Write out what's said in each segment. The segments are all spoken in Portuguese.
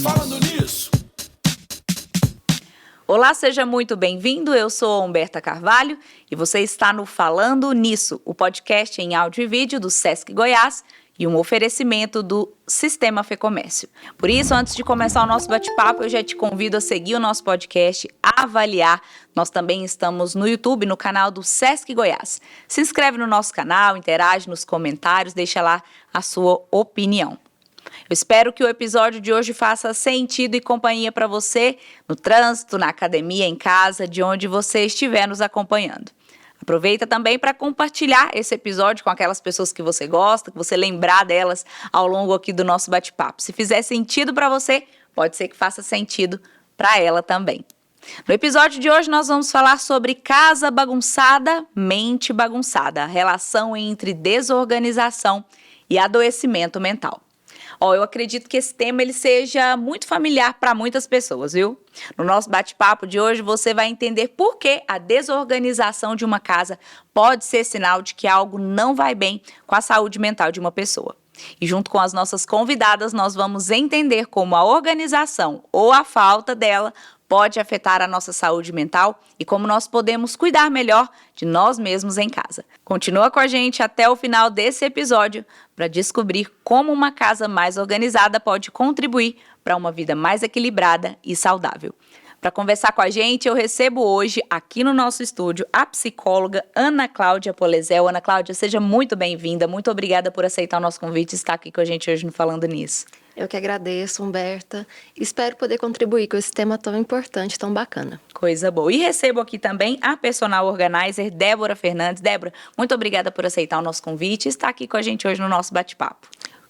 Falando nisso. Olá, seja muito bem-vindo. Eu sou a Humberta Carvalho e você está no Falando Nisso, o podcast em áudio e vídeo do Sesc Goiás e um oferecimento do Sistema Fecomércio. Por isso, antes de começar o nosso bate-papo, eu já te convido a seguir o nosso podcast, a avaliar. Nós também estamos no YouTube, no canal do Sesc Goiás. Se inscreve no nosso canal, interage nos comentários, deixa lá a sua opinião. Eu espero que o episódio de hoje faça sentido e companhia para você no trânsito, na academia, em casa, de onde você estiver nos acompanhando. Aproveita também para compartilhar esse episódio com aquelas pessoas que você gosta, que você lembrar delas ao longo aqui do nosso bate-papo. Se fizer sentido para você, pode ser que faça sentido para ela também. No episódio de hoje nós vamos falar sobre casa bagunçada, mente bagunçada, a relação entre desorganização e adoecimento mental. Eu acredito que esse tema ele seja muito familiar para muitas pessoas, viu? No nosso bate-papo de hoje, você vai entender por que a desorganização de uma casa pode ser sinal de que algo não vai bem com a saúde mental de uma pessoa. E junto com as nossas convidadas, nós vamos entender como a organização ou a falta dela pode afetar a nossa saúde mental e como nós podemos cuidar melhor de nós mesmos em casa. Continua com a gente até o final desse episódio para descobrir como uma casa mais organizada pode contribuir para uma vida mais equilibrada e saudável. Para conversar com a gente, eu recebo hoje, aqui no nosso estúdio, a psicóloga Ana Cláudia Polezel. Ana Cláudia, seja muito bem-vinda. Muito obrigada por aceitar o nosso convite e estar aqui com a gente hoje no Falando Nisso. Eu que agradeço, Humberta. Espero poder contribuir com esse tema tão importante, tão bacana. Coisa boa. E recebo aqui também a personal organizer, Débora Fernandes. Débora, muito obrigada por aceitar o nosso convite e estar aqui com a gente hoje no nosso bate-papo.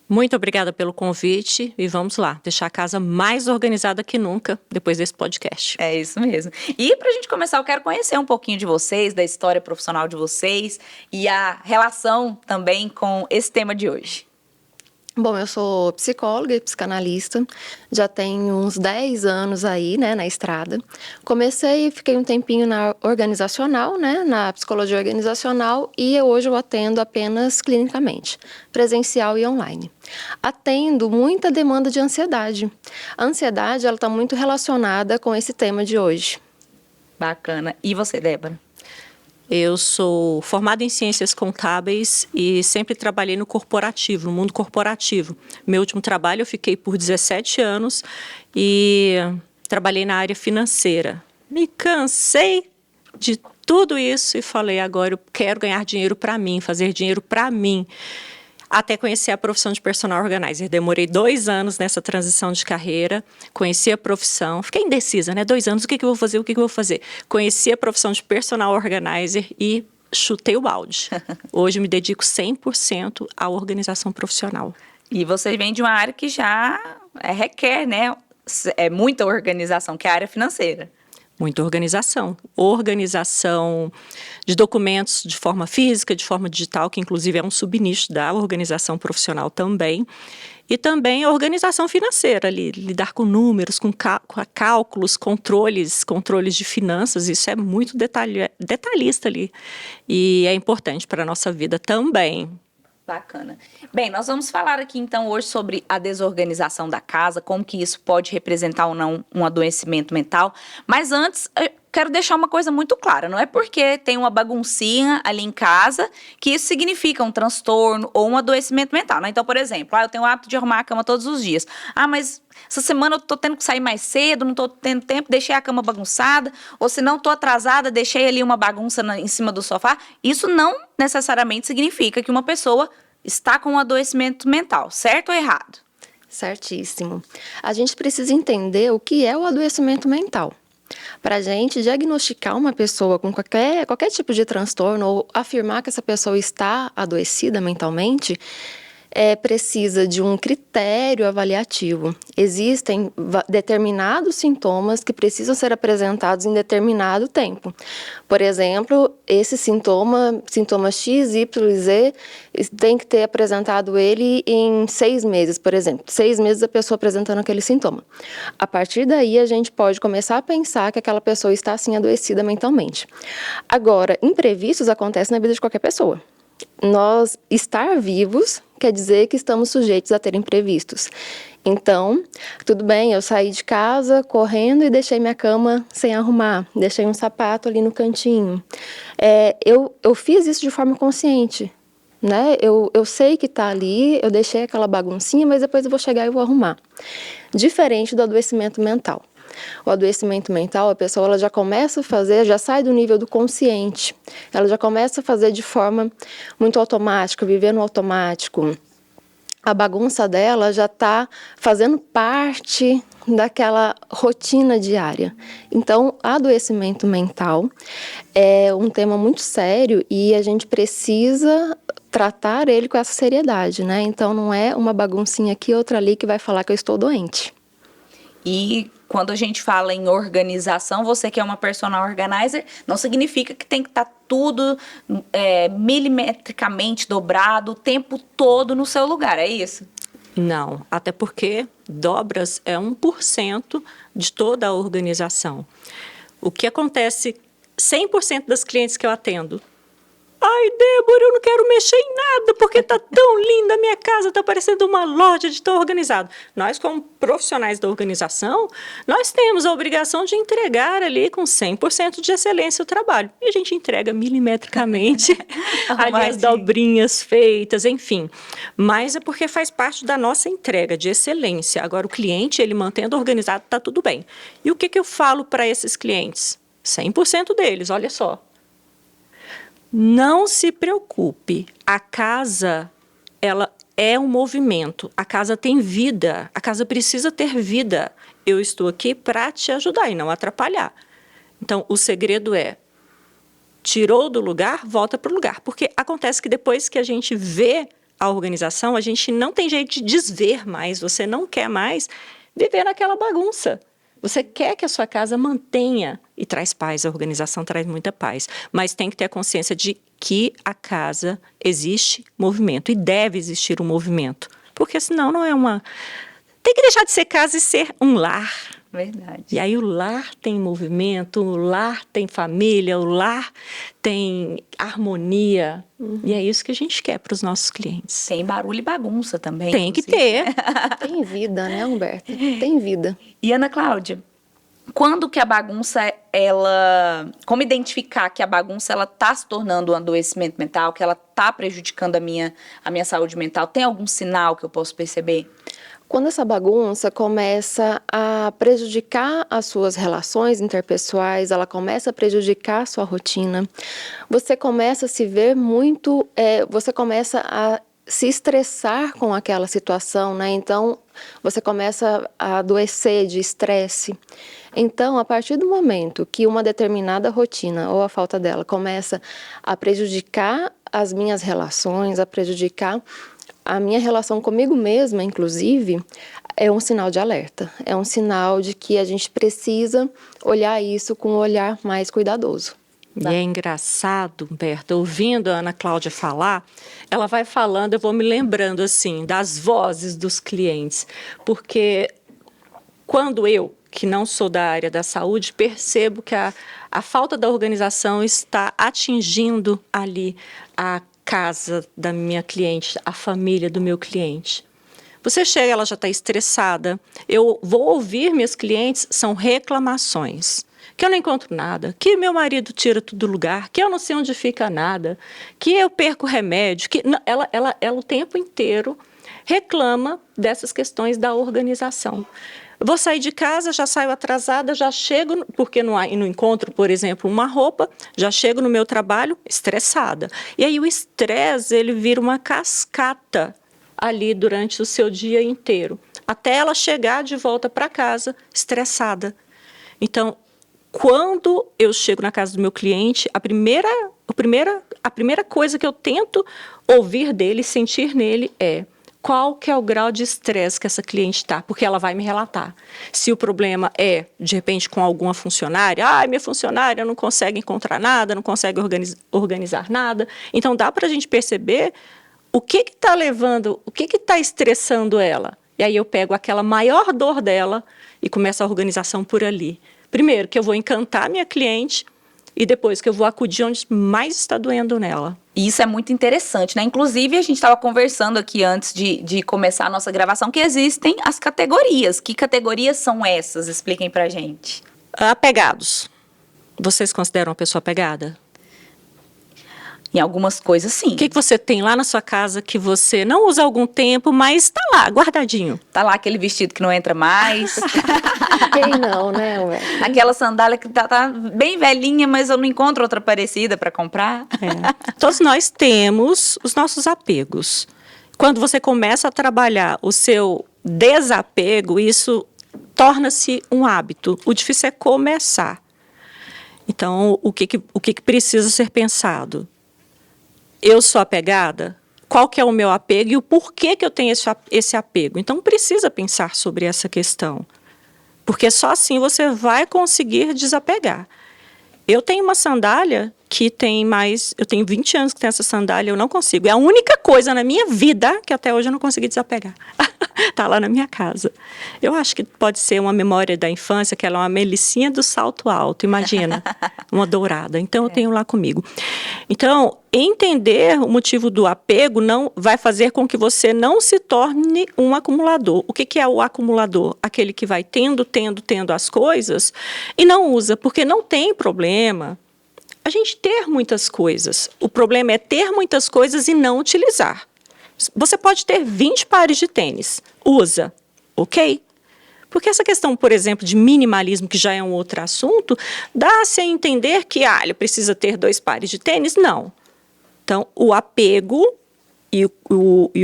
Muito obrigada pelo convite e vamos lá, deixar a casa mais organizada que nunca depois desse podcast. É isso mesmo. E para a gente começar, eu quero conhecer um pouquinho de vocês, da história profissional de vocês e a relação também com esse tema de hoje. Bom, eu sou psicóloga e psicanalista, já tenho uns 10 anos aí, na estrada. Comecei e fiquei um tempinho na organizacional, na psicologia organizacional, e hoje eu atendo apenas clinicamente, presencial e online. Atendo muita demanda de ansiedade. A ansiedade, ela está muito relacionada com esse tema de hoje. Bacana. E você, Débora? Eu sou formada em ciências contábeis e sempre trabalhei no corporativo, no mundo corporativo. Meu último trabalho eu fiquei por 17 anos e trabalhei na área financeira. Me cansei de tudo isso e falei, agora eu quero ganhar dinheiro para mim, fazer dinheiro para mim. Até conhecer a profissão de personal organizer. Demorei 2 anos nessa transição de carreira, conheci a profissão, fiquei indecisa, 2 anos, o que eu vou fazer, Conheci a profissão de personal organizer e chutei o balde. Hoje me dedico 100% à organização profissional. E você vem de uma área que já requer, muita organização, que é a área financeira. Muita organização de documentos de forma física, de forma digital, que inclusive é um subnicho da organização profissional também, e também a organização financeira, lidar com números, com cálculos, controles de finanças, isso é muito detalhista ali, e é importante para a nossa vida também. Bacana. Bem, nós vamos falar aqui então hoje sobre a desorganização da casa, como que isso pode representar ou não um adoecimento mental. Mas antes, eu quero deixar uma coisa muito clara. Não é porque tem uma baguncinha ali em casa que isso significa um transtorno ou um adoecimento mental, né? Então, por exemplo, eu tenho o hábito de arrumar a cama todos os dias. Mas essa semana eu tô tendo que sair mais cedo, não tô tendo tempo, deixei a cama bagunçada. Ou se não tô atrasada, deixei ali uma bagunça em cima do sofá. Isso não necessariamente significa que uma pessoa está com um adoecimento mental, certo ou errado? Certíssimo. A gente precisa entender o que é o adoecimento mental. Para a gente diagnosticar uma pessoa com qualquer tipo de transtorno ou afirmar que essa pessoa está adoecida mentalmente, precisa de um critério avaliativo. Existem determinados sintomas que precisam ser apresentados em determinado tempo. Por exemplo, esse sintoma X, Y e Z, tem que ter apresentado ele em 6 meses, por exemplo. 6 meses a pessoa apresentando aquele sintoma. A partir daí, a gente pode começar a pensar que aquela pessoa está, assim, adoecida mentalmente. Agora, imprevistos acontecem na vida de qualquer pessoa. Nós estar vivos quer dizer que estamos sujeitos a ter imprevistos. Então, tudo bem, eu saí de casa correndo e deixei minha cama sem arrumar, deixei um sapato ali no cantinho. Eu fiz isso de forma consciente, né? Eu sei que está ali, eu deixei aquela baguncinha, mas depois eu vou chegar e vou arrumar. Diferente do adoecimento mental. O adoecimento mental, a pessoa ela já começa a fazer, já sai do nível do consciente. Ela já começa a fazer de forma muito automática, viver no automático. A bagunça dela já está fazendo parte daquela rotina diária. Então, adoecimento mental é um tema muito sério e a gente precisa tratar ele com essa seriedade, né? Então, não é uma baguncinha aqui, outra ali que vai falar que eu estou doente. E quando a gente fala em organização, você que é uma personal organizer, não significa que tem que estar tudo milimetricamente dobrado o tempo todo no seu lugar, é isso? Não, até porque dobras é 1% de toda a organização. O que acontece, 100% das clientes que eu atendo, ai, Débora, eu não quero mexer em nada, porque está tão linda a minha casa, está parecendo uma loja de tão organizado. Nós, como profissionais da organização, nós temos a obrigação de entregar ali com 100% de excelência o trabalho. E a gente entrega milimetricamente ali as dobrinhas feitas, enfim. Mas é porque faz parte da nossa entrega de excelência. Agora, o cliente, ele mantendo organizado, está tudo bem. E o que eu falo para esses clientes? 100% deles, olha só. Não se preocupe, a casa, ela é um movimento, a casa tem vida, a casa precisa ter vida. Eu estou aqui para te ajudar e não atrapalhar. Então, o segredo é, tirou do lugar, volta para o lugar. Porque acontece que depois que a gente vê a organização, a gente não tem jeito de desver mais, você não quer mais viver naquela bagunça. Você quer que a sua casa mantenha e traz paz, a organização traz muita paz, mas tem que ter a consciência de que a casa existe movimento e deve existir um movimento, porque senão não é uma... Tem que deixar de ser casa e ser um lar. Verdade. E aí o lar tem movimento, o lar tem família, o lar tem harmonia. E é isso que a gente quer para os nossos clientes. Tem barulho e bagunça também. Tem que ter. Tem vida, né, Humberto? Tem vida. E Ana Cláudia, quando que a bagunça, como identificar que a bagunça ela está se tornando um adoecimento mental, que ela está prejudicando a minha saúde mental? Tem algum sinal que eu posso perceber? Quando essa bagunça começa a prejudicar as suas relações interpessoais, ela começa a prejudicar a sua rotina, você começa a se ver muito, você começa a se estressar com aquela situação, né? Então, você começa a adoecer de estresse. Então, a partir do momento que uma determinada rotina ou a falta dela começa a prejudicar as minhas relações, a prejudicar a minha relação comigo mesma, inclusive, é um sinal de alerta. É um sinal de que a gente precisa olhar isso com um olhar mais cuidadoso. E é engraçado, Humberto, ouvindo a Ana Cláudia falar, ela vai falando, eu vou me lembrando assim, das vozes dos clientes, porque quando eu, que não sou da área da saúde, percebo que a falta da organização está atingindo ali a casa da minha cliente, a família do meu cliente. Você chega, ela já está estressada, eu vou ouvir meus clientes, são reclamações. Que eu não encontro nada, que meu marido tira tudo do lugar, que eu não sei onde fica nada, que eu perco remédio, que ela o tempo inteiro reclama dessas questões da organização. Vou sair de casa, já saio atrasada, já chego, porque não encontro, por exemplo, uma roupa, já chego no meu trabalho estressada. E aí o estresse, ele vira uma cascata ali durante o seu dia inteiro, até ela chegar de volta para casa estressada. Então, quando eu chego na casa do meu cliente, a primeira coisa que eu tento ouvir dele, sentir nele é: qual que é o grau de estresse que essa cliente está? Porque ela vai me relatar. Se o problema é, de repente, com alguma funcionária, minha funcionária não consegue encontrar nada, não consegue organizar nada. Então, dá para a gente perceber o que está levando, o que está estressando ela. E aí eu pego aquela maior dor dela e começo a organização por ali. Primeiro, que eu vou encantar minha cliente e depois que eu vou acudir onde mais está doendo nela. E isso é muito interessante, né? Inclusive, a gente estava conversando aqui antes de começar a nossa gravação que existem as categorias. Que categorias são essas? Expliquem pra gente. Apegados. Vocês consideram uma pessoa apegada? Em algumas coisas, sim. O que você tem lá na sua casa que você não usa há algum tempo, mas está lá, guardadinho? Tá lá aquele vestido que não entra mais. Quem não, né, ué? Aquela sandália que tá bem velhinha, mas eu não encontro outra parecida para comprar. Todos nós temos os nossos apegos. Quando você começa a trabalhar o seu desapego, isso torna-se um hábito. O difícil é começar. Então, o que precisa ser pensado? Eu sou apegada? Qual que é o meu apego e o porquê que eu tenho esse apego? Então, precisa pensar sobre essa questão. Porque só assim você vai conseguir desapegar. Eu tenho uma sandália que tem mais... Eu tenho 20 anos que tenho essa sandália, eu não consigo. É a única coisa na minha vida que até hoje eu não consegui desapegar. Está lá na minha casa. Eu acho que pode ser uma memória da infância, que ela é uma melicinha do salto alto, imagina, uma dourada. Então, eu tenho lá comigo. Então, entender o motivo do apego não vai fazer com que você não se torne um acumulador. O que é o acumulador? Aquele que vai tendo as coisas e não usa, porque não tem problema a gente ter muitas coisas. O problema é ter muitas coisas e não utilizar. Você pode ter 20 pares de tênis, usa, ok? Porque essa questão, por exemplo, de minimalismo, que já é um outro assunto, dá-se a entender que ele precisa ter 2 pares de tênis? Não. Então, o apego e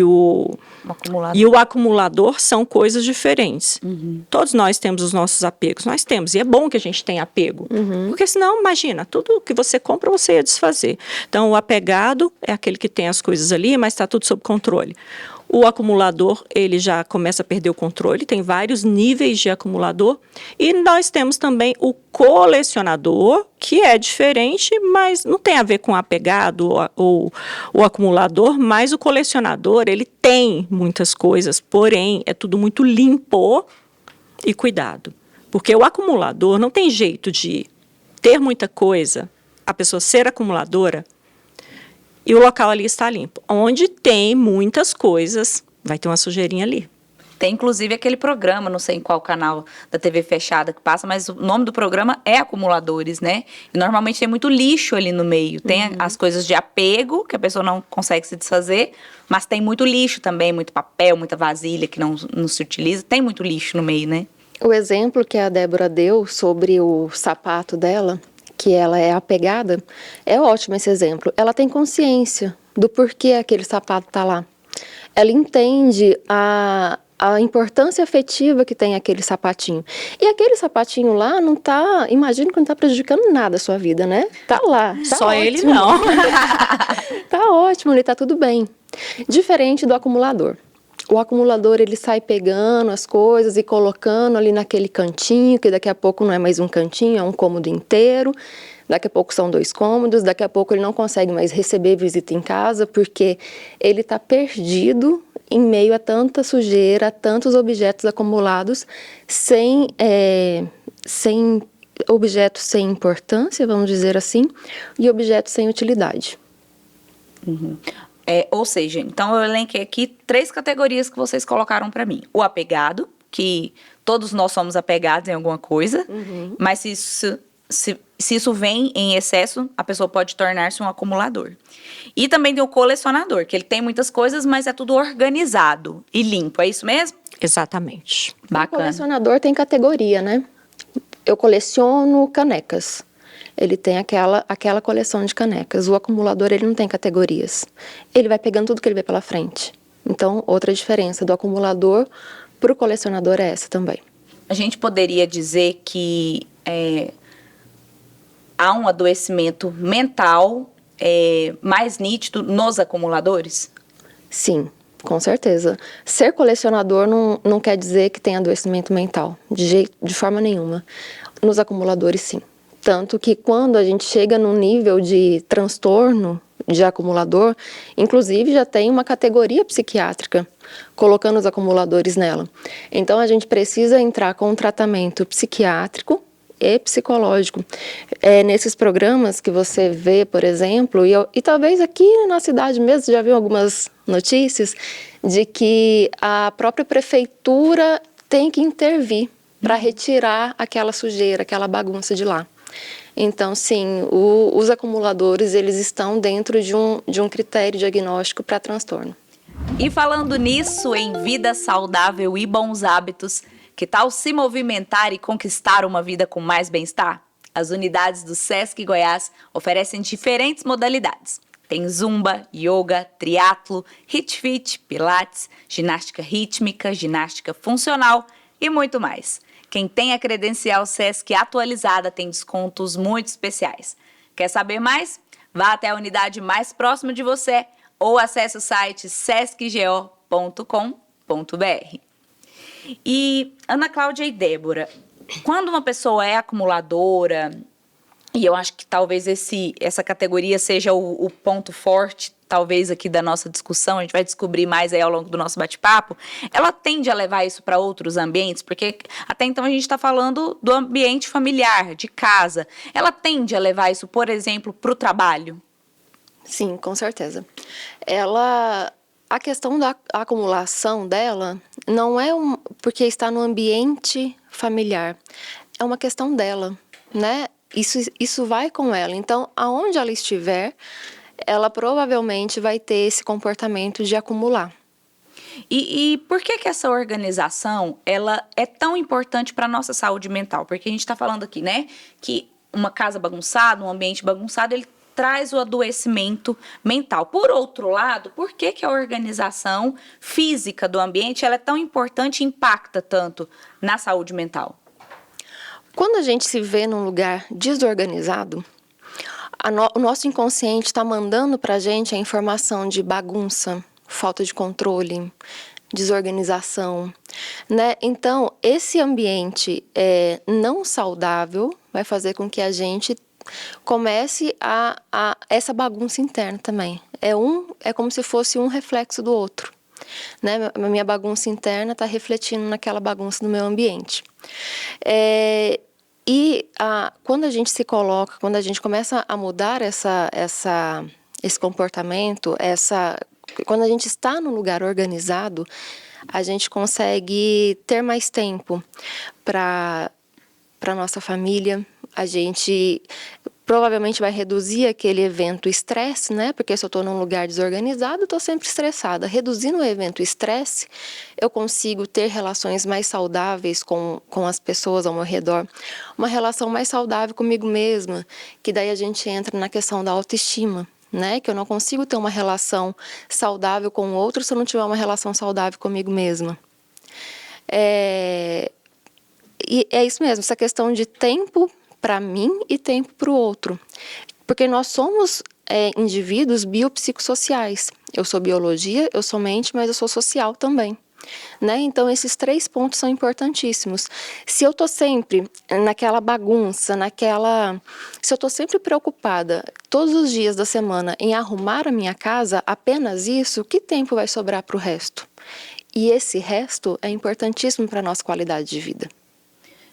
o acumulador são coisas diferentes. Uhum. Todos nós temos os nossos apegos, nós temos, e é bom que a gente tenha apego, porque senão, imagina, tudo que você compra, você ia desfazer. Então, o apegado é aquele que tem as coisas ali, mas está tudo sob controle. O acumulador, ele já começa a perder o controle, tem vários níveis de acumulador. E nós temos também o colecionador, que é diferente, mas não tem a ver com apegado ou o acumulador, mas o colecionador, ele tem muitas coisas, porém, é tudo muito limpo e cuidado. Porque o acumulador não tem jeito de ter muita coisa, a pessoa ser acumuladora, e o local ali está limpo. Onde tem muitas coisas, vai ter uma sujeirinha ali. Tem inclusive aquele programa, não sei em qual canal da TV fechada que passa, mas o nome do programa é Acumuladores, né? E normalmente tem muito lixo ali no meio. Tem as coisas de apego, que a pessoa não consegue se desfazer, mas tem muito lixo também, muito papel, muita vasilha que não se utiliza. Tem muito lixo no meio, né? O exemplo que a Débora deu sobre o sapato dela, que ela é apegada, é ótimo esse exemplo. Ela tem consciência do porquê aquele sapato está lá. Ela entende a importância afetiva que tem aquele sapatinho. E aquele sapatinho lá não está, imagino que não está prejudicando nada a sua vida, né? Tá lá. Tá só ótimo. Ele não. Tá ótimo, ele tá tudo bem. Diferente do acumulador. O acumulador, ele sai pegando as coisas e colocando ali naquele cantinho, que daqui a pouco não é mais um cantinho, é um cômodo inteiro. Daqui a pouco são 2 cômodos, daqui a pouco ele não consegue mais receber visita em casa, porque ele está perdido em meio a tanta sujeira, a tantos objetos acumulados, sem objetos sem importância, vamos dizer assim, e objetos sem utilidade. Uhum. Ou seja, então eu elenquei aqui 3 categorias que vocês colocaram para mim. O apegado, que todos nós somos apegados em alguma coisa, mas se isso vem em excesso, a pessoa pode tornar-se um acumulador. E também tem o colecionador, que ele tem muitas coisas, mas é tudo organizado e limpo, é isso mesmo? Exatamente. Bacana. O colecionador tem categoria, né? Eu coleciono canecas. Ele tem aquela coleção de canecas. O acumulador, ele não tem categorias. Ele vai pegando tudo que ele vê pela frente. Então, outra diferença do acumulador para o colecionador é essa também. A gente poderia dizer que há um adoecimento mental mais nítido nos acumuladores? Sim, com certeza. Ser colecionador não quer dizer que tem adoecimento mental, de forma nenhuma. Nos acumuladores, sim. Tanto que quando a gente chega num nível de transtorno de acumulador, inclusive já tem uma categoria psiquiátrica colocando os acumuladores nela. Então a gente precisa entrar com um tratamento psiquiátrico e psicológico. Nesses programas que você vê, por exemplo, e talvez aqui na cidade mesmo, você já viu algumas notícias de que a própria prefeitura tem que intervir para retirar aquela sujeira, aquela bagunça de lá. Então, sim, os acumuladores, eles estão dentro de um critério diagnóstico para transtorno. E falando nisso, em vida saudável e bons hábitos, que tal se movimentar e conquistar uma vida com mais bem-estar? As unidades do Sesc Goiás oferecem diferentes modalidades. Tem zumba, yoga, triatlo, hit fit, pilates, ginástica rítmica, ginástica funcional e muito mais. Quem tem a credencial Sesc atualizada tem descontos muito especiais. Quer saber mais? Vá até a unidade mais próxima de você ou acesse o site sescgo.com.br. E Ana Cláudia e Débora, quando uma pessoa é acumuladora, e eu acho que talvez essa categoria seja o ponto forte, talvez aqui da nossa discussão, a gente vai descobrir mais aí ao longo do nosso bate-papo, ela tende a levar isso para outros ambientes, porque até então a gente está falando do ambiente familiar, de casa. Ela tende a levar isso, por exemplo, para o trabalho? Sim, com certeza. A questão da acumulação dela não é porque está no ambiente familiar, é uma questão dela, né? Isso vai com ela. Então, aonde ela estiver, ela provavelmente vai ter esse comportamento de acumular. E por que essa organização ela é tão importante para a nossa saúde mental? Porque a gente está falando aqui, né, que uma casa bagunçada, um ambiente bagunçado, ele traz o adoecimento mental. Por outro lado, por que a organização física do ambiente ela é tão importante e impacta tanto na saúde mental? Quando a gente se vê num lugar desorganizado, o nosso inconsciente está mandando para a gente a informação de bagunça, falta de controle, desorganização, né? Então, esse ambiente não saudável vai fazer com que a gente comece a essa bagunça interna também. É como se fosse um reflexo do outro, né? A minha bagunça interna está refletindo naquela bagunça do meu ambiente. Quando a gente quando a gente começa a mudar esse comportamento, quando a gente está num lugar organizado, a gente consegue ter mais tempo para nossa família. A gente provavelmente vai reduzir aquele evento estresse, né? Porque se eu estou num lugar desorganizado, eu estou sempre estressada. Reduzindo o evento estresse, eu consigo ter relações mais saudáveis com as pessoas ao meu redor. Uma relação mais saudável comigo mesma, que daí a gente entra na questão da autoestima, né? Que eu não consigo ter uma relação saudável com o outro se eu não tiver uma relação saudável comigo mesma. E é isso mesmo, essa questão de tempo para mim e tempo para o outro. Porque nós somos indivíduos biopsicossociais. Eu sou biologia, eu sou mente, mas eu sou social também. Né? Então, esses 3 pontos são importantíssimos. Se eu estou sempre naquela bagunça, se eu estou sempre preocupada todos os dias da semana em arrumar a minha casa, apenas isso, que tempo vai sobrar para o resto? E esse resto é importantíssimo para a nossa qualidade de vida.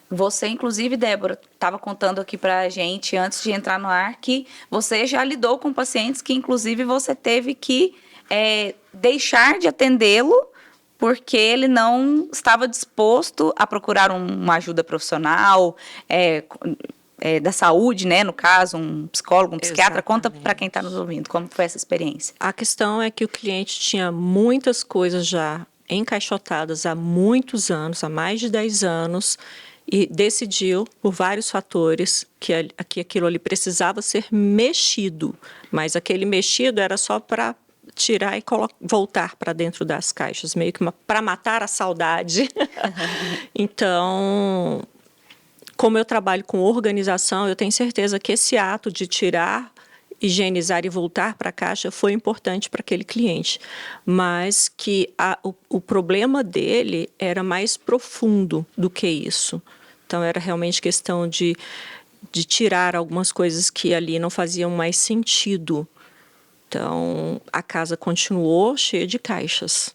Você, inclusive, Débora, estava contando aqui para a gente, antes de entrar no ar, que você já lidou com pacientes que, inclusive, você teve que deixar de atendê-lo porque ele não estava disposto a procurar uma ajuda profissional, da saúde, né, no caso, um psicólogo, um psiquiatra. Exatamente. Conta para quem está nos ouvindo, como foi essa experiência? A questão é que o cliente tinha muitas coisas já encaixotadas há muitos anos, há mais de 10 anos, e decidiu, por vários fatores, que aquilo ali precisava ser mexido. Mas aquele mexido era só para tirar e voltar para dentro das caixas, meio que para matar a saudade. Então, como eu trabalho com organização, eu tenho certeza que esse ato de tirar, higienizar e voltar para a caixa foi importante para aquele cliente, mas que o problema dele era mais profundo do que isso. Então, era realmente questão de tirar algumas coisas que ali não faziam mais sentido. Então, a casa continuou cheia de caixas.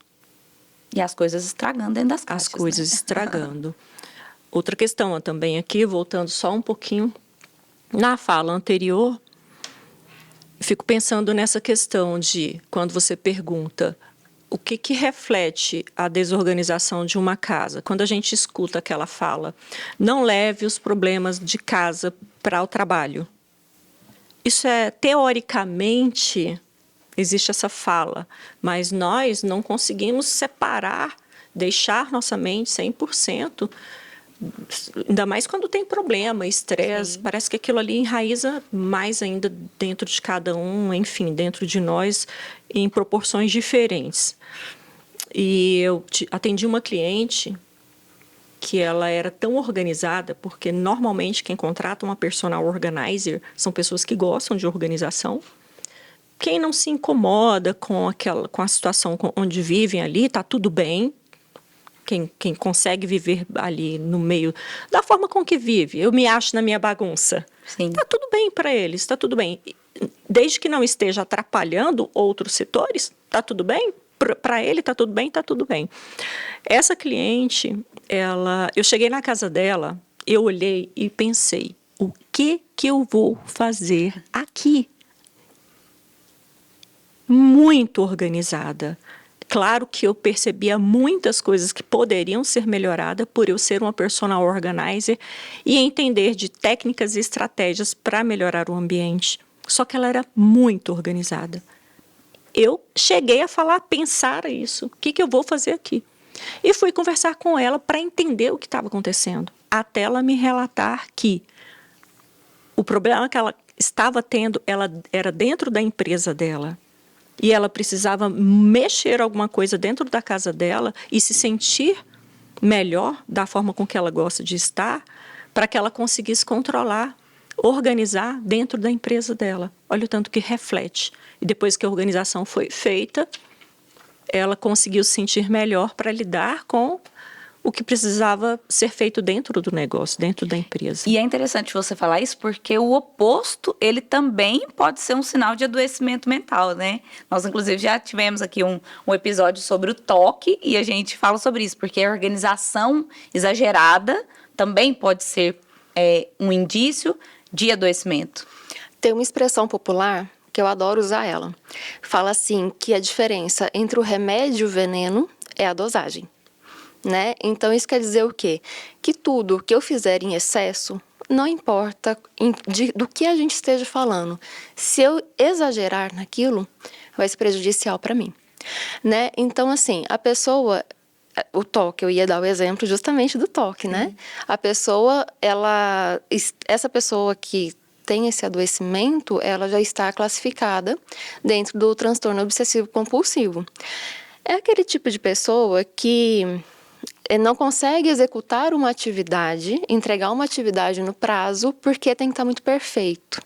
E as coisas estragando dentro das caixas. As coisas né? estragando. Outra questão também aqui, voltando só um pouquinho na fala anterior, fico pensando nessa questão de quando você pergunta o que reflete a desorganização de uma casa. Quando a gente escuta aquela fala, não leve os problemas de casa para o trabalho. Isso é, teoricamente, existe essa fala, mas nós não conseguimos separar, deixar nossa mente 100%, ainda mais quando tem problema, estresse, parece que aquilo ali enraiza mais ainda dentro de cada um, enfim, dentro de nós, em proporções diferentes. E eu atendi uma cliente que ela era tão organizada, porque normalmente quem contrata uma personal organizer são pessoas que gostam de organização. Quem não se incomoda com a situação onde vivem ali, está tudo bem. Quem consegue viver ali no meio da forma com que vive, eu me acho na minha bagunça. Está tudo bem para eles, está tudo bem. Desde que não esteja atrapalhando outros setores, está tudo bem. Para ele está tudo bem, está tudo bem. Essa cliente, eu cheguei na casa dela, eu olhei e pensei, o que eu vou fazer aqui? Muito organizada. Claro que eu percebia muitas coisas que poderiam ser melhoradas por eu ser uma personal organizer e entender de técnicas e estratégias para melhorar o ambiente. Só que ela era muito organizada. Eu cheguei a pensar isso. O que eu vou fazer aqui? E fui conversar com ela para entender o que estava acontecendo. Até ela me relatar que o problema que ela estava tendo, ela era dentro da empresa dela. E ela precisava mexer alguma coisa dentro da casa dela e se sentir melhor da forma com que ela gosta de estar, para que ela conseguisse controlar, organizar dentro da empresa dela. Olha o tanto que reflete. E depois que a organização foi feita, ela conseguiu se sentir melhor para lidar com o que precisava ser feito dentro do negócio, dentro da empresa. E é interessante você falar isso porque o oposto, ele também pode ser um sinal de adoecimento mental, né? Nós, inclusive, já tivemos aqui um episódio sobre o toque e a gente fala sobre isso, porque a organização exagerada também pode ser um indício de adoecimento. Tem uma expressão popular que eu adoro usar ela. Fala assim, que a diferença entre o remédio e o veneno é a dosagem. Né? Então, isso quer dizer o quê? Que tudo que eu fizer em excesso, não importa do que a gente esteja falando, se eu exagerar naquilo, vai ser prejudicial para mim. Né? Então, assim, a pessoa, o toque, eu ia dar o exemplo justamente do toque, né? A pessoa, essa pessoa que tem esse adoecimento, ela já está classificada dentro do transtorno obsessivo-compulsivo. É aquele tipo de pessoa que não consegue executar uma atividade, entregar uma atividade no prazo, porque tem que estar muito perfeito.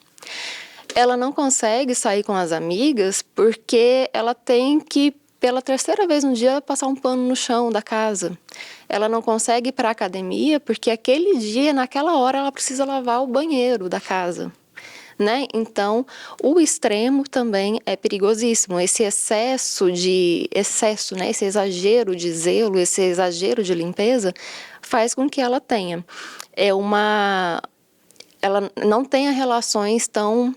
Ela não consegue sair com as amigas porque ela tem que, pela terceira vez no dia, passar um pano no chão da casa. Ela não consegue ir para a academia porque aquele dia, naquela hora, ela precisa lavar o banheiro da casa. Né? Então, o extremo também é perigosíssimo. Esse excesso, né? Esse exagero de zelo, esse exagero de limpeza, faz com que ela tenha ela não tenha relações tão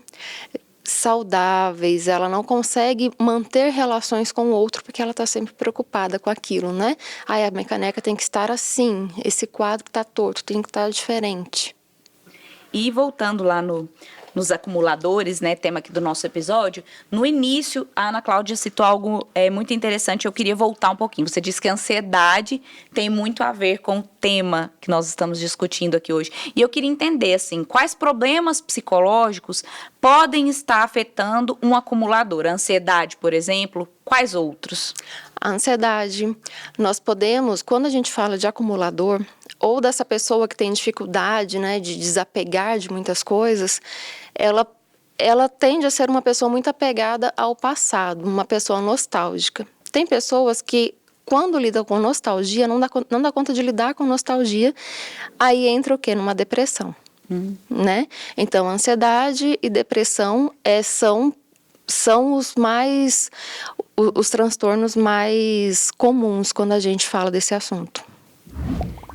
saudáveis, ela não consegue manter relações com o outro porque ela está sempre preocupada com aquilo, né? A minha caneca tem que estar assim, esse quadro está torto, tem que estar diferente. E voltando lá nos acumuladores, né, tema aqui do nosso episódio, no início, a Ana Cláudia citou algo muito interessante, eu queria voltar um pouquinho. Você disse que a ansiedade tem muito a ver com o tema que nós estamos discutindo aqui hoje. E eu queria entender, assim, quais problemas psicológicos podem estar afetando um acumulador? A ansiedade, por exemplo, quais outros? A ansiedade, nós podemos, quando a gente fala de acumulador, ou dessa pessoa que tem dificuldade, né, de desapegar de muitas coisas, ela tende a ser uma pessoa muito apegada ao passado, uma pessoa nostálgica. Tem pessoas que, quando lidam com nostalgia, não dá conta de lidar com nostalgia, aí entra o quê? Numa depressão. Né? Então, ansiedade e depressão são os transtornos mais comuns quando a gente fala desse assunto.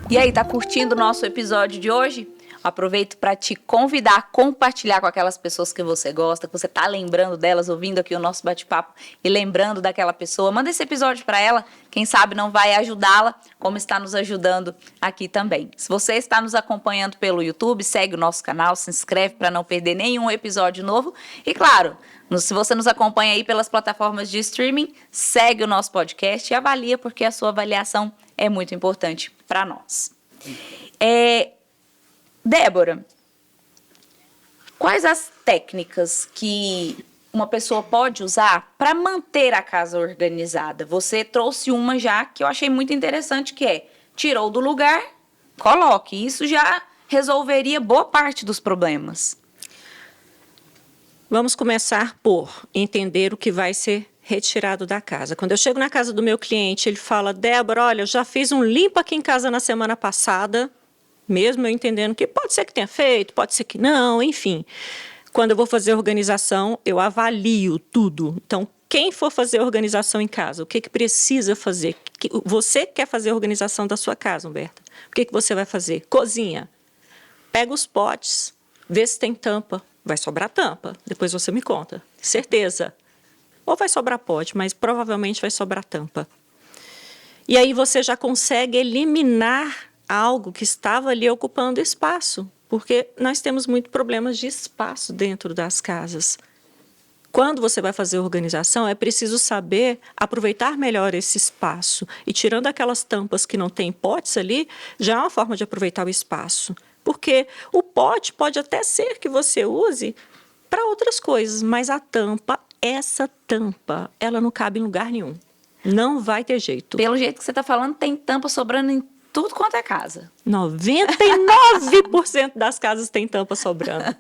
E aí, tá curtindo o nosso episódio de hoje? Aproveito para te convidar a compartilhar com aquelas pessoas que você gosta, que você tá lembrando delas, ouvindo aqui o nosso bate-papo e lembrando daquela pessoa. Manda esse episódio para ela, quem sabe não vai ajudá-la, como está nos ajudando aqui também. Se você está nos acompanhando pelo YouTube, segue o nosso canal, se inscreve para não perder nenhum episódio novo. E claro, se você nos acompanha aí pelas plataformas de streaming, segue o nosso podcast e avalia, porque a sua avaliação é muito importante para nós. Débora, quais as técnicas que uma pessoa pode usar para manter a casa organizada? Você trouxe uma já que eu achei muito interessante, que é tirou do lugar, coloque. Isso já resolveria boa parte dos problemas. Vamos começar por entender o que vai ser retirado da casa. Quando eu chego na casa do meu cliente, ele fala: Débora, olha, eu já fiz um limpo aqui em casa na semana passada, mesmo eu entendendo que pode ser que tenha feito, pode ser que não, enfim. Quando eu vou fazer organização, eu avalio tudo. Então, quem for fazer organização em casa, o que precisa fazer? Você quer fazer organização da sua casa, Humberta? O que você vai fazer? Cozinha. Pega os potes, vê se tem tampa. Vai sobrar tampa, depois você me conta. Certeza. Ou vai sobrar pote, mas provavelmente vai sobrar tampa. E aí você já consegue eliminar algo que estava ali ocupando espaço, porque nós temos muitos problemas de espaço dentro das casas. Quando você vai fazer organização, é preciso saber aproveitar melhor esse espaço. E tirando aquelas tampas que não tem potes ali, já é uma forma de aproveitar o espaço. Porque o pote pode até ser que você use para outras coisas, mas a tampa, essa tampa, ela não cabe em lugar nenhum. Não vai ter jeito. Pelo jeito que você está falando, tem tampa sobrando em tudo quanto é casa. 99% das casas tem tampa sobrando.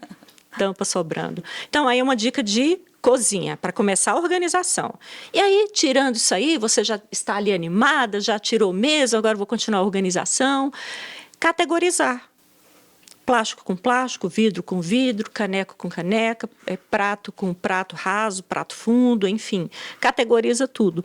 Tampa sobrando. Então, aí é uma dica de cozinha, para começar a organização. E aí, tirando isso aí, você já está ali animada, já tirou mesa, agora vou continuar a organização. Categorizar. Plástico com plástico, vidro com vidro, caneco com caneca, prato com prato raso, prato fundo, enfim. Categoriza tudo.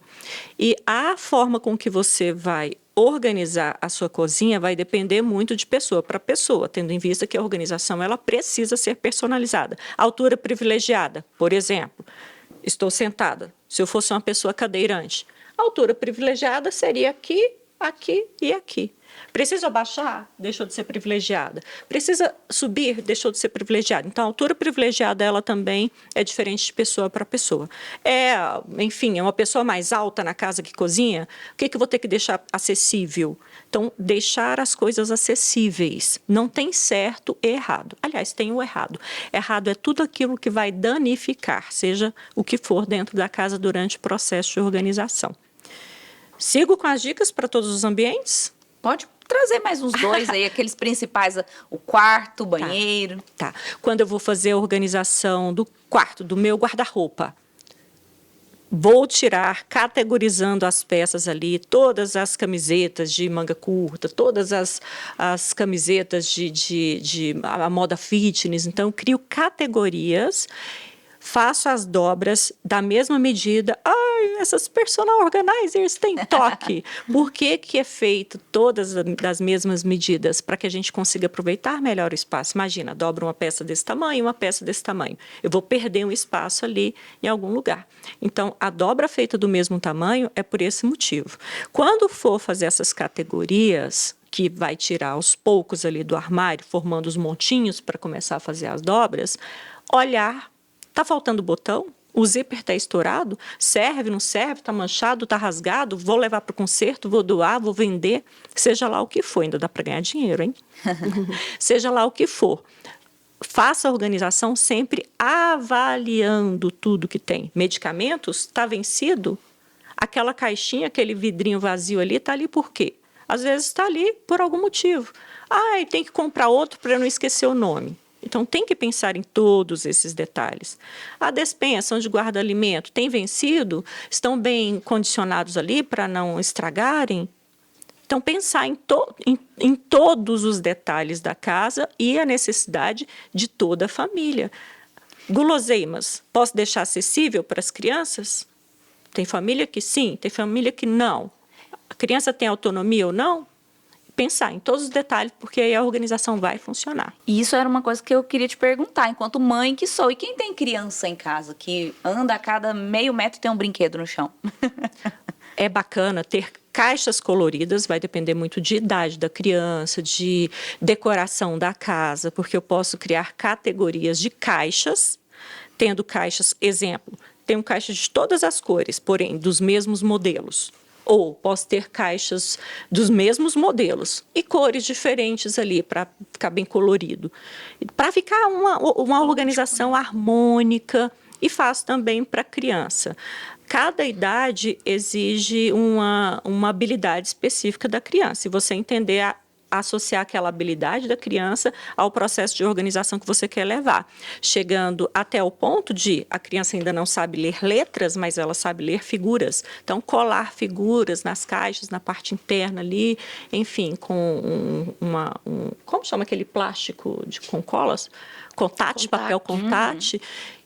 E a forma com que você vai organizar a sua cozinha vai depender muito de pessoa para pessoa, tendo em vista que a organização ela precisa ser personalizada. Altura privilegiada, por exemplo. Estou sentada. Se eu fosse uma pessoa cadeirante, a altura privilegiada seria aqui, aqui e aqui. Precisa abaixar? Deixou de ser privilegiada. Precisa subir? Deixou de ser privilegiada. Então, a altura privilegiada, ela também é diferente de pessoa para pessoa. Enfim, é uma pessoa mais alta na casa que cozinha, o que eu vou ter que deixar acessível? Então, deixar as coisas acessíveis. Não tem certo e errado. Aliás, tem o errado. Errado é tudo aquilo que vai danificar, seja o que for dentro da casa durante o processo de organização. Sigo com as dicas para todos os ambientes? Pode trazer mais uns dois aí, aqueles principais, o quarto, o banheiro. Tá. Quando eu vou fazer a organização do quarto, do meu guarda-roupa, vou tirar, categorizando as peças ali, todas as camisetas de manga curta, todas as camisetas de a moda fitness. Então, eu crio categorias, faço as dobras da mesma medida. Ai, essas personal organizers têm toque. Por que é feito todas das mesmas medidas? Para que a gente consiga aproveitar melhor o espaço. Imagina, dobro uma peça desse tamanho, uma peça desse tamanho. Eu vou perder um espaço ali em algum lugar. Então, a dobra feita do mesmo tamanho é por esse motivo. Quando for fazer essas categorias, que vai tirar aos poucos ali do armário, formando os montinhos para começar a fazer as dobras, olhar. Está faltando botão? O zíper está estourado? Serve, não serve? Está manchado? Está rasgado? Vou levar para o conserto? Vou doar? Vou vender? Seja lá o que for. Ainda dá para ganhar dinheiro, hein? Seja lá o que for. Faça a organização sempre avaliando tudo que tem. Medicamentos? Está vencido? Aquela caixinha, aquele vidrinho vazio ali, está ali por quê? Às vezes está ali por algum motivo. Tem que comprar outro para não esquecer o nome. Então, tem que pensar em todos esses detalhes. A despensa, onde guarda alimento, tem vencido? Estão bem condicionados ali para não estragarem? Então, pensar em todos os detalhes da casa e a necessidade de toda a família. Guloseimas, posso deixar acessível para as crianças? Tem família que sim, tem família que não. A criança tem autonomia ou não? pensar em todos os detalhes, porque aí a organização vai funcionar. E isso era uma coisa que eu queria te perguntar, enquanto mãe que sou. E quem tem criança em casa que anda a cada meio metro e tem um brinquedo no chão? É bacana ter caixas coloridas, vai depender muito de idade da criança, de decoração da casa, porque eu posso criar categorias de caixas, tendo caixas, exemplo, tenho caixas de todas as cores, porém dos mesmos modelos. Ou posso ter caixas dos mesmos modelos e cores diferentes ali para ficar bem colorido. Para ficar uma organização harmônica e fácil também para a criança. Cada idade exige uma habilidade específica da criança. Se você entender associar aquela habilidade da criança ao processo de organização que você quer levar, chegando até o ponto de a criança ainda não sabe ler letras, mas ela sabe ler figuras. Então, colar figuras nas caixas, na parte interna ali, enfim, com como chama aquele plástico com colas? Contate, papel contate,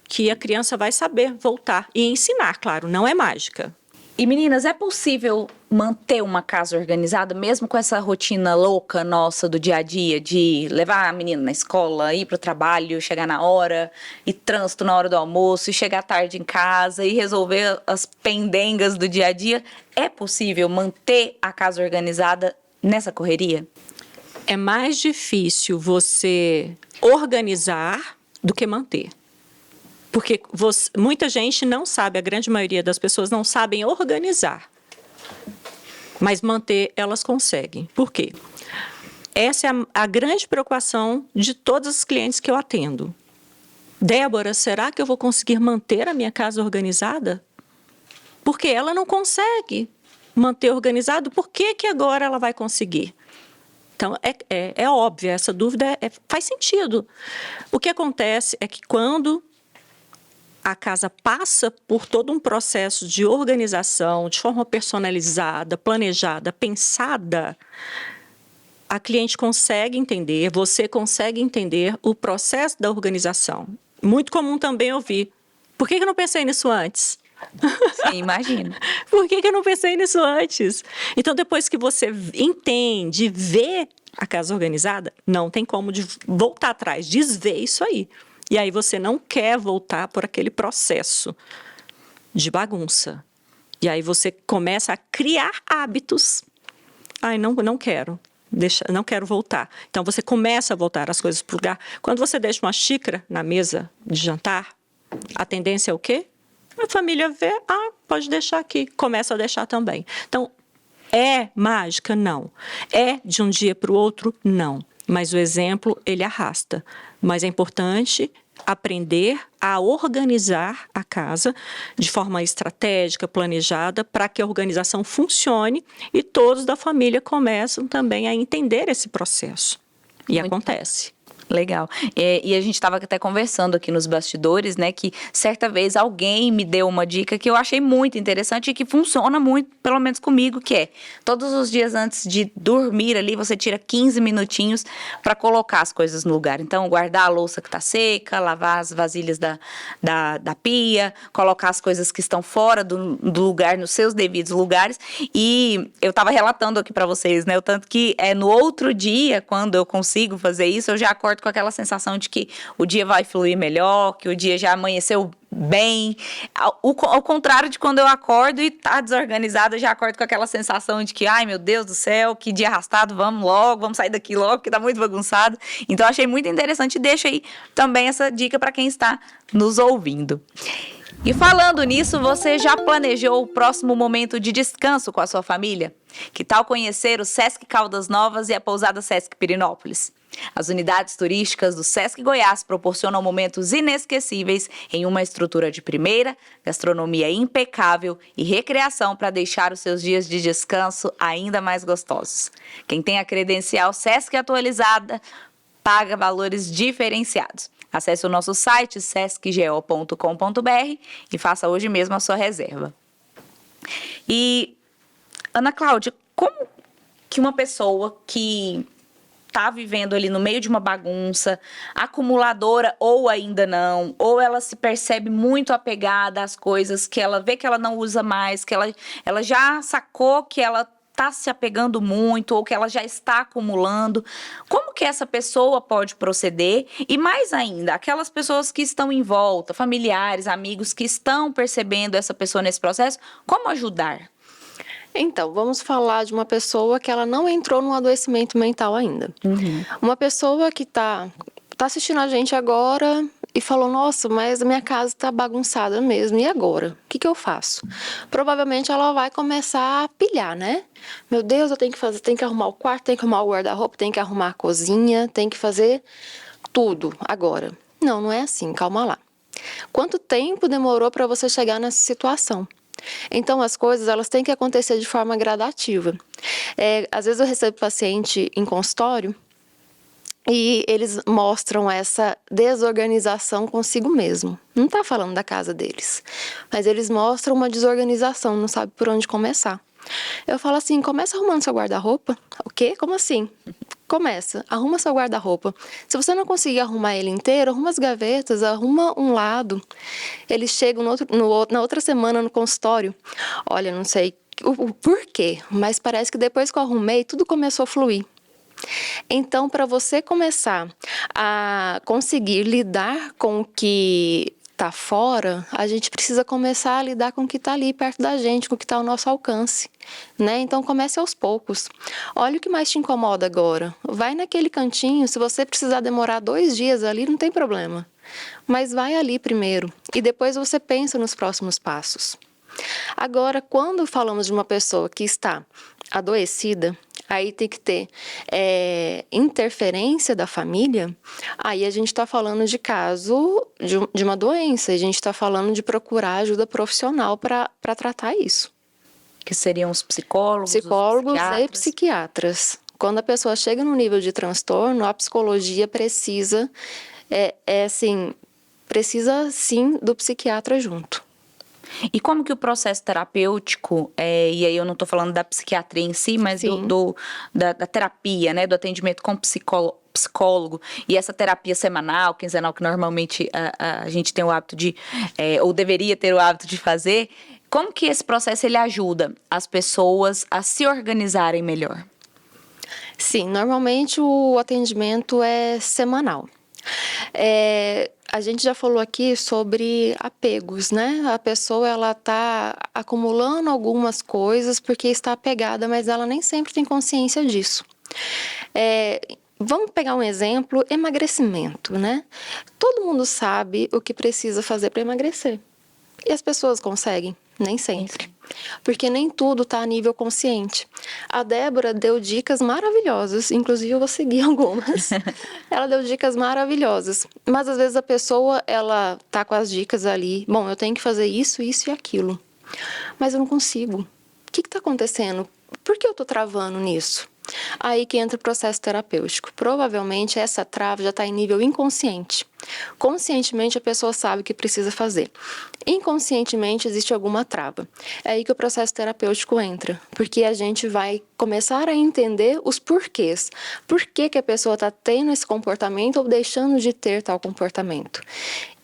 que a criança vai saber voltar e ensinar, claro, não é mágica. E meninas, é possível manter uma casa organizada mesmo com essa rotina louca nossa do dia a dia, de levar a menina na escola, ir para o trabalho, chegar na hora, e trânsito na hora do almoço, e chegar tarde em casa e resolver as pendengas do dia a dia? É possível manter a casa organizada nessa correria? É mais difícil você organizar do que manter. Porque muita gente não sabe, a grande maioria das pessoas não sabem organizar. Mas manter, elas conseguem. Por quê? Essa é a grande preocupação de todos os clientes que eu atendo. Débora, será que eu vou conseguir manter a minha casa organizada? Porque ela não consegue manter organizado, por que agora ela vai conseguir? Então, é óbvio, essa dúvida faz sentido. O que acontece é que quando a casa passa por todo um processo de organização, de forma personalizada, planejada, pensada, a cliente consegue entender, você consegue entender o processo da organização. Muito comum também ouvir, por que eu não pensei nisso antes? Sim, imagino. Por que eu não pensei nisso antes? Então, depois que você entende, vê a casa organizada, não tem como voltar atrás, desver isso aí. E aí você não quer voltar por aquele processo de bagunça. E aí você começa a criar hábitos. Ai, não quero. Não quero voltar. Então você começa a voltar as coisas para o lugar. Quando você deixa uma xícara na mesa de jantar, a tendência é o quê? A família vê, pode deixar aqui. Começa a deixar também. Então, é mágica? Não. É de um dia para o outro? Não. Mas o exemplo, ele arrasta. Mas é importante aprender a organizar a casa de forma estratégica, planejada, para que a organização funcione e todos da família começam também a entender esse processo. E acontece. Legal. E a gente estava até conversando aqui nos bastidores, né, que certa vez alguém me deu uma dica que eu achei muito interessante e que funciona muito, pelo menos comigo, que é todos os dias antes de dormir ali, você tira 15 minutinhos para colocar as coisas no lugar. Então, guardar a louça que está seca, lavar as vasilhas da pia, colocar as coisas que estão fora do lugar, nos seus devidos lugares. E eu estava relatando aqui para vocês, né, o tanto que no outro dia, quando eu consigo fazer isso, eu já acordo com aquela sensação de que o dia vai fluir melhor, que o dia já amanheceu bem. Ao contrário de quando eu acordo e tá desorganizada, eu já acordo com aquela sensação de que, ai meu Deus do céu, que dia arrastado, vamos logo, vamos sair daqui logo, porque tá muito bagunçado. Então, achei muito interessante e deixo aí também essa dica para quem está nos ouvindo. E falando nisso, você já planejou o próximo momento de descanso com a sua família? Que tal conhecer o Sesc Caldas Novas e a pousada Sesc Pirenópolis? As unidades turísticas do Sesc Goiás proporcionam momentos inesquecíveis em uma estrutura de primeira, gastronomia impecável e recreação para deixar os seus dias de descanso ainda mais gostosos. Quem tem a credencial Sesc atualizada paga valores diferenciados. Acesse o nosso site sescgo.com.br e faça hoje mesmo a sua reserva. E, Ana Cláudia, como que uma pessoa que está vivendo ali no meio de uma bagunça, acumuladora ou ainda não, ou ela se percebe muito apegada às coisas que ela vê que ela não usa mais, que ela já sacou que ela está se apegando muito ou que ela já está acumulando, como que essa pessoa pode proceder? E mais ainda, aquelas pessoas que estão em volta, familiares, amigos que estão percebendo essa pessoa nesse processo, como ajudar? Então, vamos falar de uma pessoa que ela não entrou num adoecimento mental ainda. Uma pessoa que tá assistindo a gente agora e falou, nossa, mas a minha casa está bagunçada mesmo, e agora? O que eu faço? Provavelmente ela vai começar a pilhar, né? Meu Deus, eu tenho que arrumar o quarto, tenho que arrumar o guarda-roupa, tenho que arrumar a cozinha, tenho que fazer tudo agora. Não, não é assim, calma lá. Quanto tempo demorou para você chegar nessa situação? Então, as coisas elas têm que acontecer de forma gradativa. Às vezes eu recebo paciente em consultório e eles mostram essa desorganização consigo mesmo. Não está falando da casa deles, mas eles mostram uma desorganização, não sabe por onde começar. Eu falo assim, começa arrumando seu guarda-roupa. O quê? Como assim? Começa, arruma seu guarda-roupa. Se você não conseguir arrumar ele inteiro, arruma as gavetas, arruma um lado. Eles chegam na outra semana no consultório. Olha, não sei o porquê, mas parece que depois que eu arrumei, tudo começou a fluir. Então, para você começar a conseguir lidar com o que está fora, a gente precisa começar a lidar com o que está ali perto da gente, com o que está ao nosso alcance, né? Então, comece aos poucos. Olha o que mais te incomoda agora. Vai naquele cantinho, se você precisar demorar 2 dias ali, não tem problema. Mas vai ali primeiro e depois você pensa nos próximos passos. Agora, quando falamos de uma pessoa que está adoecida, aí tem que ter interferência da família, aí a gente está falando de caso de uma doença, a gente está falando de procurar ajuda profissional para tratar isso. Que seriam os psicólogos, Psicólogos os e psiquiatras. Quando a pessoa chega no nível de transtorno, a psicologia precisa, precisa sim do psiquiatra junto. E como que o processo terapêutico, e aí eu não estou falando da psiquiatria em si, mas da terapia, né, do atendimento com psicólogo, e essa terapia semanal, quinzenal, que normalmente a gente tem o hábito de, ou deveria ter o hábito de fazer, como que esse processo ele ajuda as pessoas a se organizarem melhor? Sim, normalmente o atendimento é semanal. A gente já falou aqui sobre apegos, né? A pessoa ela está acumulando algumas coisas porque está apegada, mas ela nem sempre tem consciência disso. Vamos pegar um exemplo, emagrecimento, né? Todo mundo sabe o que precisa fazer para emagrecer. E as pessoas conseguem? Nem sempre. Porque nem tudo está a nível consciente. A Débora deu dicas maravilhosas, inclusive eu vou seguir algumas. Ela deu dicas maravilhosas, mas às vezes a pessoa, ela tá com as dicas ali, bom, eu tenho que fazer isso, isso e aquilo, mas eu não consigo. O que está acontecendo? Por que eu estou travando nisso? Aí que entra o processo terapêutico. Provavelmente essa trava já está em nível inconsciente. Conscientemente a pessoa sabe o que precisa fazer. Inconscientemente existe alguma trava. É aí que o processo terapêutico entra, porque a gente vai começar a entender os porquês. Por que a pessoa está tendo esse comportamento ou deixando de ter tal comportamento.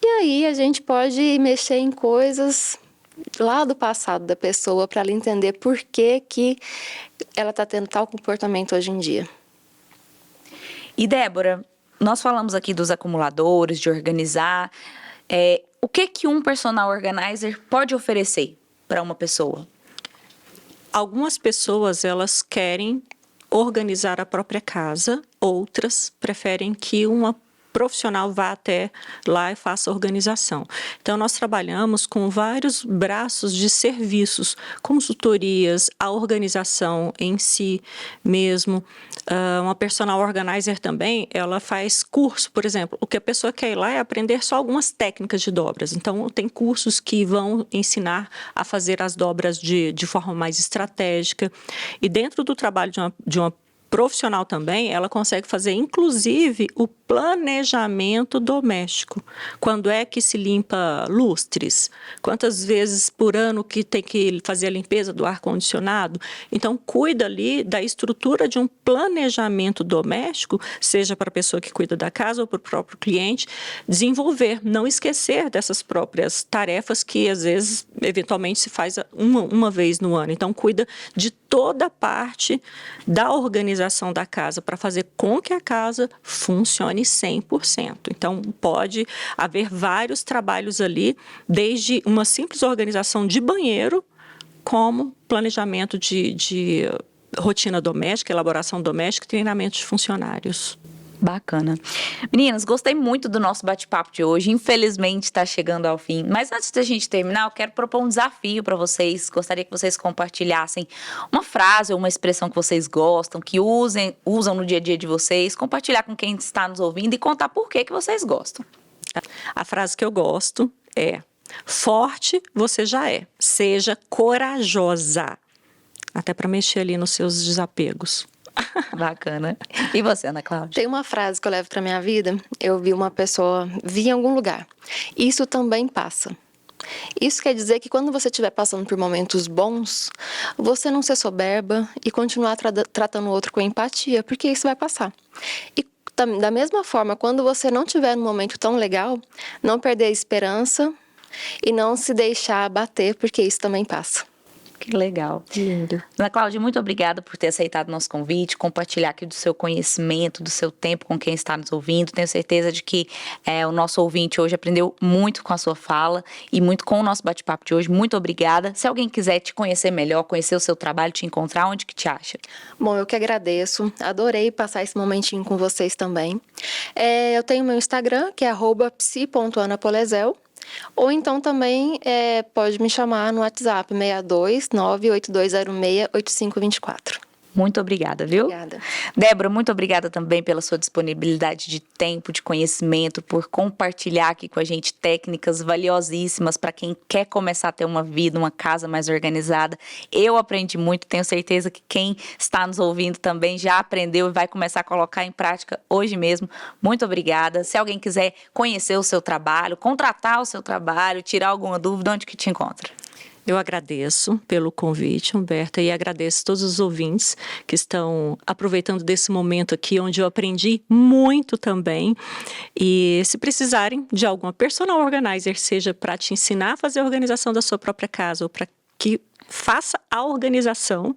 E aí a gente pode mexer em coisas lá do passado da pessoa para ela entender por que ela está tendo tal comportamento hoje em dia. E Débora, nós falamos aqui dos acumuladores, de organizar. O que um personal organizer pode oferecer para uma pessoa? Algumas pessoas, elas querem organizar a própria casa, outras preferem que uma profissional vá até lá e faça a organização. Então, nós trabalhamos com vários braços de serviços, consultorias, a organização em si mesmo. Uma personal organizer também, ela faz curso, por exemplo. O que a pessoa quer ir lá é aprender só algumas técnicas de dobras. Então, tem cursos que vão ensinar a fazer as dobras de forma mais estratégica. E dentro do trabalho de uma profissional também, ela consegue fazer, inclusive, o planejamento doméstico. Quando é que se limpa lustres? Quantas vezes por ano que tem que fazer a limpeza do ar-condicionado? Então, cuida ali da estrutura de um planejamento doméstico, seja para a pessoa que cuida da casa ou para o próprio cliente, desenvolver, não esquecer dessas próprias tarefas que, às vezes, eventualmente se faz uma vez no ano. Então, cuida de toda a parte da organização da casa para fazer com que a casa funcione 100%. Então, pode haver vários trabalhos ali, desde uma simples organização de banheiro, como planejamento de rotina doméstica, elaboração doméstica e treinamento de funcionários. Bacana. Meninas, gostei muito do nosso bate-papo de hoje. Infelizmente está chegando ao fim. Mas antes da gente terminar, eu quero propor um desafio para vocês. Gostaria que vocês compartilhassem uma frase ou uma expressão que vocês gostam, que usam no dia a dia de vocês, compartilhar com quem está nos ouvindo e contar por que vocês gostam. A frase que eu gosto é: forte você já é, seja corajosa. Até para mexer ali nos seus desapegos. Bacana. E você, Ana Cláudia? Tem uma frase que eu levo para minha vida. Eu vi uma pessoa, vi em algum lugar. Isso também passa. Isso quer dizer que quando você estiver passando por momentos bons, você não ser soberba e continuar tratando o outro com empatia, porque isso vai passar. E da mesma forma, quando você não estiver num momento tão legal, não perder a esperança e não se deixar abater, porque isso também passa. Que legal. Lindo. Ana Cláudia, muito obrigada por ter aceitado o nosso convite, compartilhar aqui do seu conhecimento, do seu tempo com quem está nos ouvindo. Tenho certeza de que o nosso ouvinte hoje aprendeu muito com a sua fala e muito com o nosso bate-papo de hoje. Muito obrigada. Se alguém quiser te conhecer melhor, conhecer o seu trabalho, te encontrar, onde que te acha? Bom, eu que agradeço. Adorei passar esse momentinho com vocês também. Eu tenho meu Instagram, que é @psi.anapolezel. Ou então também pode me chamar no WhatsApp 62982068524. Muito obrigada, viu? Obrigada. Débora, muito obrigada também pela sua disponibilidade de tempo, de conhecimento, por compartilhar aqui com a gente técnicas valiosíssimas para quem quer começar a ter uma vida, uma casa mais organizada. Eu aprendi muito, tenho certeza que quem está nos ouvindo também já aprendeu e vai começar a colocar em prática hoje mesmo. Muito obrigada. Se alguém quiser conhecer o seu trabalho, contratar o seu trabalho, tirar alguma dúvida, onde que te encontra? Eu agradeço pelo convite, Humberta, e agradeço a todos os ouvintes que estão aproveitando desse momento aqui, onde eu aprendi muito também. E se precisarem de alguma personal organizer, seja para te ensinar a fazer a organização da sua própria casa ou para que faça a organização,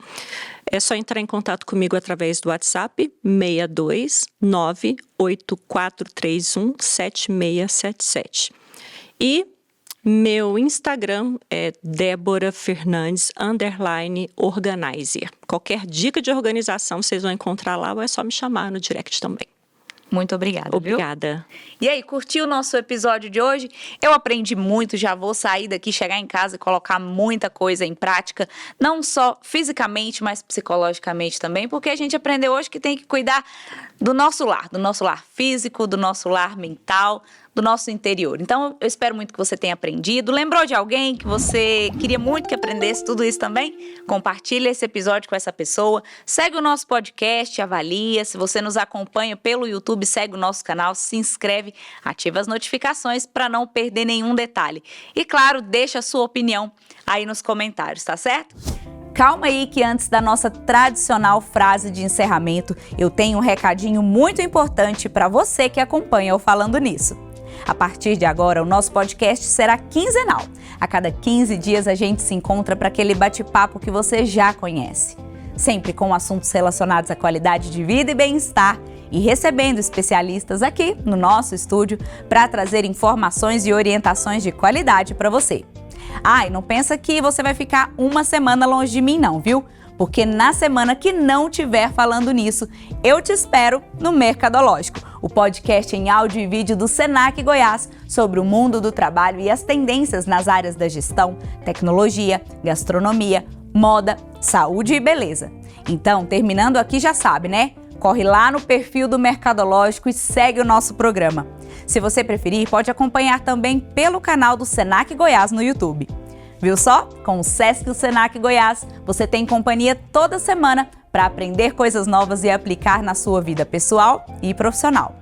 é só entrar em contato comigo através do WhatsApp 62984317677. E meu Instagram é Deborah_Fernandes_organizer. Qualquer dica de organização vocês vão encontrar lá, ou é só me chamar no direct também. Muito obrigada. Obrigada. Viu? E aí, curtiu o nosso episódio de hoje? Eu aprendi muito, já vou sair daqui, chegar em casa e colocar muita coisa em prática, não só fisicamente, mas psicologicamente também, porque a gente aprendeu hoje que tem que cuidar do nosso lar físico, do nosso lar mental, do nosso interior. Então, eu espero muito que você tenha aprendido. Lembrou de alguém que você queria muito que aprendesse tudo isso também? Compartilha esse episódio com essa pessoa. Segue o nosso podcast, avalia. Se você nos acompanha pelo YouTube, segue o nosso canal, se inscreve, ativa as notificações para não perder nenhum detalhe. E, claro, deixa a sua opinião aí nos comentários, tá certo? Calma aí que antes da nossa tradicional frase de encerramento, eu tenho um recadinho muito importante para você que acompanha o Falando Nisso. A partir de agora, o nosso podcast será quinzenal. A cada 15 dias a gente se encontra para aquele bate-papo que você já conhece. Sempre com assuntos relacionados à qualidade de vida e bem-estar e recebendo especialistas aqui no nosso estúdio para trazer informações e orientações de qualidade para você. E não pensa que você vai ficar uma semana longe de mim não, viu? Porque na semana que não tiver Falando Nisso, eu te espero no Mercadológico, o podcast em áudio e vídeo do Senac Goiás sobre o mundo do trabalho e as tendências nas áreas da gestão, tecnologia, gastronomia, moda, saúde e beleza. Então, terminando aqui já sabe, né? Corre lá no perfil do Mercadológico e segue o nosso programa. Se você preferir, pode acompanhar também pelo canal do Senac Goiás no YouTube. Viu só? Com o Sesc e o Senac Goiás, você tem companhia toda semana para aprender coisas novas e aplicar na sua vida pessoal e profissional.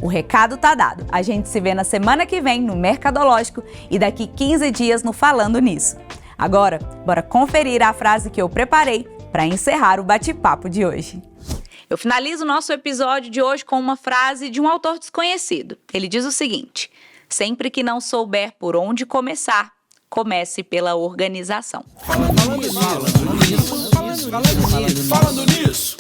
O recado tá dado. A gente se vê na semana que vem no Mercadológico e daqui 15 dias no Falando Nisso. Agora, bora conferir a frase que eu preparei para encerrar o bate-papo de hoje. Eu finalizo o nosso episódio de hoje com uma frase de um autor desconhecido. Ele diz o seguinte: sempre que não souber por onde começar, comece pela organização. Falando nisso.